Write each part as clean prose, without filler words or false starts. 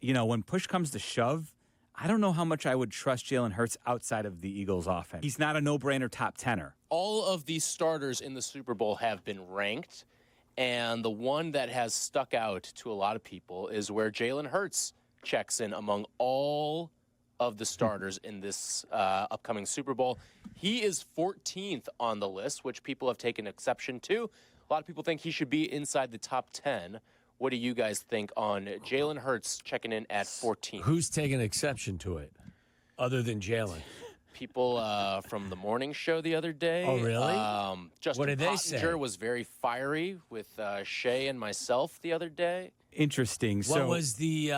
when push comes to shove, I don't know how much I would trust Jalen Hurts outside of the Eagles' offense. He's not a no-brainer top tenner. All of these starters in the Super Bowl have been ranked, and the one that has stuck out to a lot of people is where Jalen Hurts checks in among all of the starters in this upcoming Super Bowl. He is 14th on the list, which people have taken exception to. A lot of people think he should be inside the top 10. What do you guys think on Jalen Hurts checking in at 14? Who's taking exception to it, other than Jalen? People from the morning show the other day. Oh, really? Justin What did they Pottinger say? was very fiery with Shay and myself the other day. Interesting. What was the...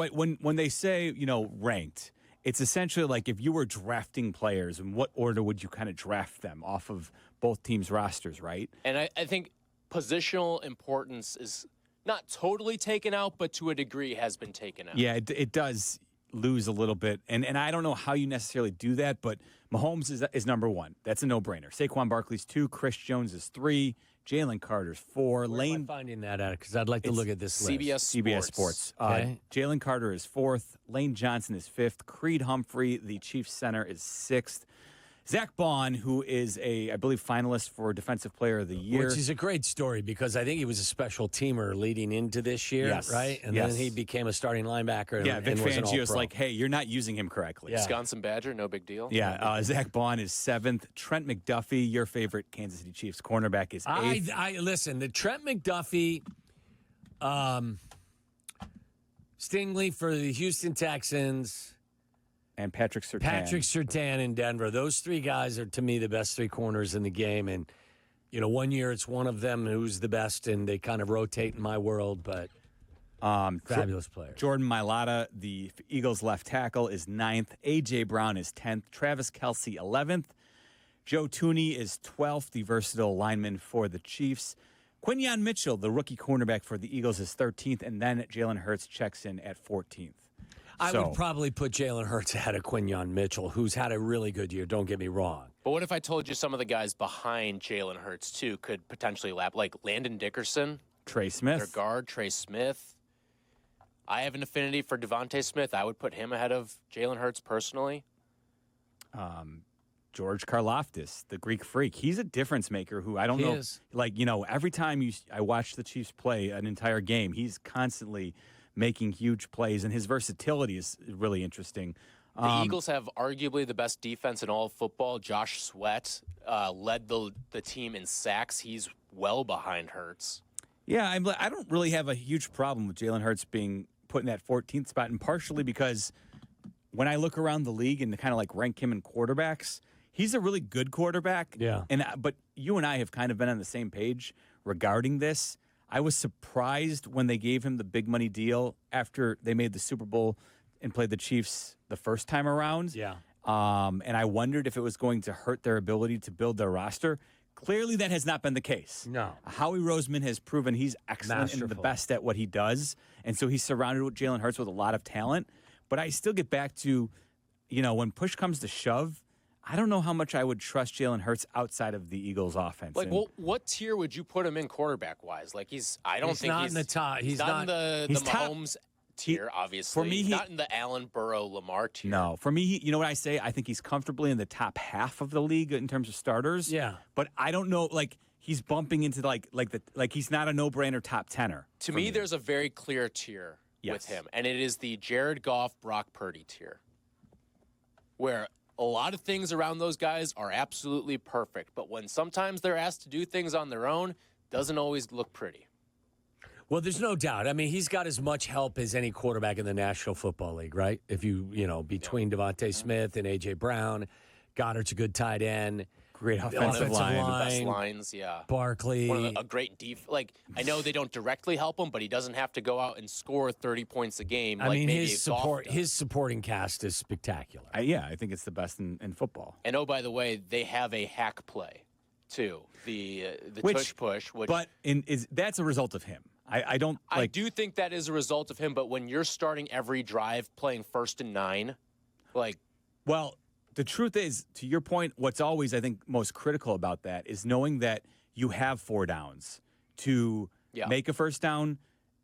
when they say, ranked, it's essentially like if you were drafting players, in what order would you kind of draft them off of both teams' rosters, right? And I think positional importance is not totally taken out, but to a degree has been taken out. Yeah, it does lose a little bit. And I don't know how you necessarily do that, but Mahomes is number one. That's a no-brainer. Saquon Barkley's 2, Chris Jones is 3, Jalen Carter's 4. Where am I finding that at? Because I'd like to look at this list. CBS Sports. Okay. Jalen Carter is 4th. Lane Johnson is 5th. Creed Humphrey, the Chiefs center, is 6th. Zach Bond, who is I believe, finalist for Defensive Player of the Year. Which is a great story because I think he was a special teamer leading into this year, Yes. right? And then he became a starting linebacker. Yeah, Vic and was an Fangio's all-pro. like, hey, you're not using him correctly. Yeah. Wisconsin Badger, no big deal. Yeah, Zach Bond is 7th. Trent McDuffie, your favorite Kansas City Chiefs cornerback, is 8th. I listen, the Trent McDuffie, Stingley for the Houston Texans, And Patrick Surtain. Patrick Surtain in Denver. Those 3 guys are, to me, the best 3 corners in the game. And, one year it's one of them who's the best, and they kind of rotate in my world, but fabulous player. Jordan Mailata, the Eagles left tackle, is 9th. A.J. Brown is 10th. Travis Kelce, 11th. Joe Tooney is 12th, the versatile lineman for the Chiefs. Quinyon Mitchell, the rookie cornerback for the Eagles, is 13th, and then Jalen Hurts checks in at 14th. I would probably put Jalen Hurts ahead of Quinyon Mitchell, who's had a really good year, don't get me wrong. But what if I told you some of the guys behind Jalen Hurts, too, could potentially lap, like Landon Dickerson, Trey Smith. their guard, Trey Smith. I have an affinity for Devontae Smith. I would put him ahead of Jalen Hurts personally. George Karlaftis, the Greek freak. He's a difference maker who I don't know. Is. Every time I watch the Chiefs play an entire game, he's constantly making huge plays, and his versatility is really interesting. The Eagles have arguably the best defense in all of football. Josh Sweat led the team in sacks. He's well behind Hurts. Yeah, I don't really have a huge problem with Jalen Hurts being put in that 14th spot, and partially because when I look around the league and kind of like rank him in quarterbacks, he's a really good quarterback. Yeah. But you and I have kind of been on the same page regarding this. I was surprised when they gave him the big money deal after they made the Super Bowl and played the Chiefs the first time around. Yeah. And I wondered if it was going to hurt their ability to build their roster. Clearly, that has not been the case. No. Howie Roseman has proven he's excellent and the Masterful. best at what he does. And so he's surrounded with Jalen Hurts with a lot of talent. But I still get back to, when push comes to shove, I don't know how much I would trust Jalen Hurts outside of the Eagles' offense. Like, what tier would you put him in quarterback-wise? Like, I don't think not he's in the top. He's not in the he's top. Mahomes tier, obviously. For me, he's not in the Allen Burrow-Lamar tier. No, for me, you know what I say? I think he's comfortably in the top half of the league in terms of starters. Yeah. But I don't know, he's bumping into he's not a no-brainer top tenner. To me, there's a very clear tier with him, and it is the Jared Goff, Brock Purdy tier, where a lot of things around those guys are absolutely perfect, but when sometimes they're asked to do things on their own, doesn't always look pretty. Well, there's no doubt. I mean, he's got as much help as any quarterback in the National Football League, right? If between Devontae Smith and A.J. Brown, Goddard's a good tight end. Great offensive line. The best lines, yeah. Barkley. A great I know they don't directly help him, but he doesn't have to go out and score 30 points a game. His supporting cast is spectacular. I think it's the best in football. And oh, by the way, they have a hack play too. The tush push, but that's a result of him. I do think that is a result of him. But when you're starting every drive playing 1st and 9, the truth is, to your point, what's always, I think, most critical about that is knowing that you have 4 downs. To make a first down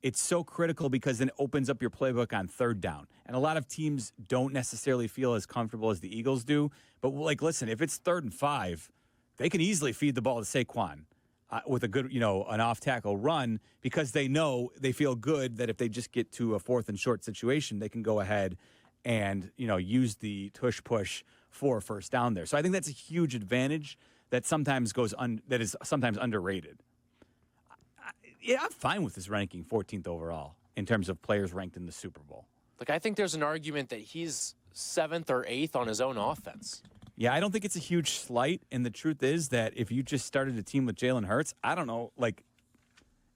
it's so critical because then it opens up your playbook on third down. And a lot of teams don't necessarily feel as comfortable as the Eagles do. But, like, listen, if it's 3rd and 5, they can easily feed the ball to Saquon with a good, an off-tackle run because they know, they feel good that if they just get to a 4th and short situation, they can go ahead and, use the tush-push for a first down there. So I think that's a huge advantage that sometimes that is sometimes underrated. I'm fine with this ranking 14th overall in terms of players ranked in the Super Bowl. Like, I think there's an argument that he's 7th or 8th on his own offense. Yeah, I don't think it's a huge slight, and the truth is that if you just started a team with Jalen Hurts, I don't know, like,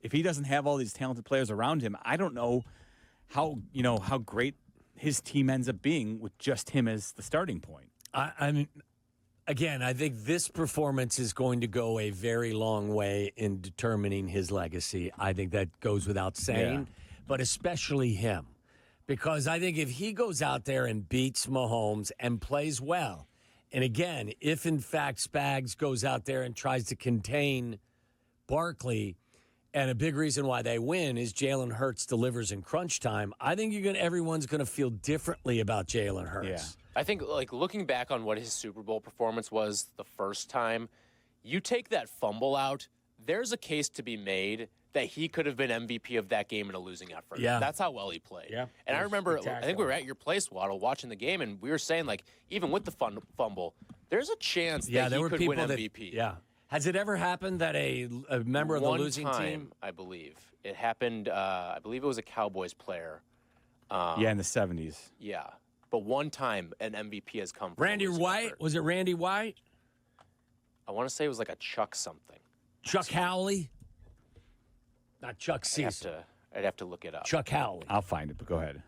if he doesn't have all these talented players around him, I don't know how great his team ends up being with just him as the starting point. I mean, again, I think this performance is going to go a very long way in determining his legacy. I think that goes without saying, but especially him. Because I think if he goes out there and beats Mahomes and plays well, and again, if in fact Spags goes out there and tries to contain Barkley, and a big reason why they win is Jalen Hurts delivers in crunch time, I think everyone's going to feel differently about Jalen Hurts. Yeah. I think, like, looking back on what his Super Bowl performance was the first time, you take that fumble out, there's a case to be made that he could have been MVP of that game in a losing effort. Yeah. That's how well he played. Yeah. And I remember, I think we were at your place, Waddle, watching the game, and we were saying, like, even with the fumble, there's a chance that he could win MVP. Yeah. Has it ever happened that a member of the losing team? I believe. It happened, I believe it was a Cowboys player. In the 70s. Yeah. But one time an MVP has come from Randy White? effort. Was it Randy White? I want to say it was like a Chuck something. Chuck Howley? Not Chuck Cecil. I'd have to look it up. Chuck Howley. I'll find it, but go ahead.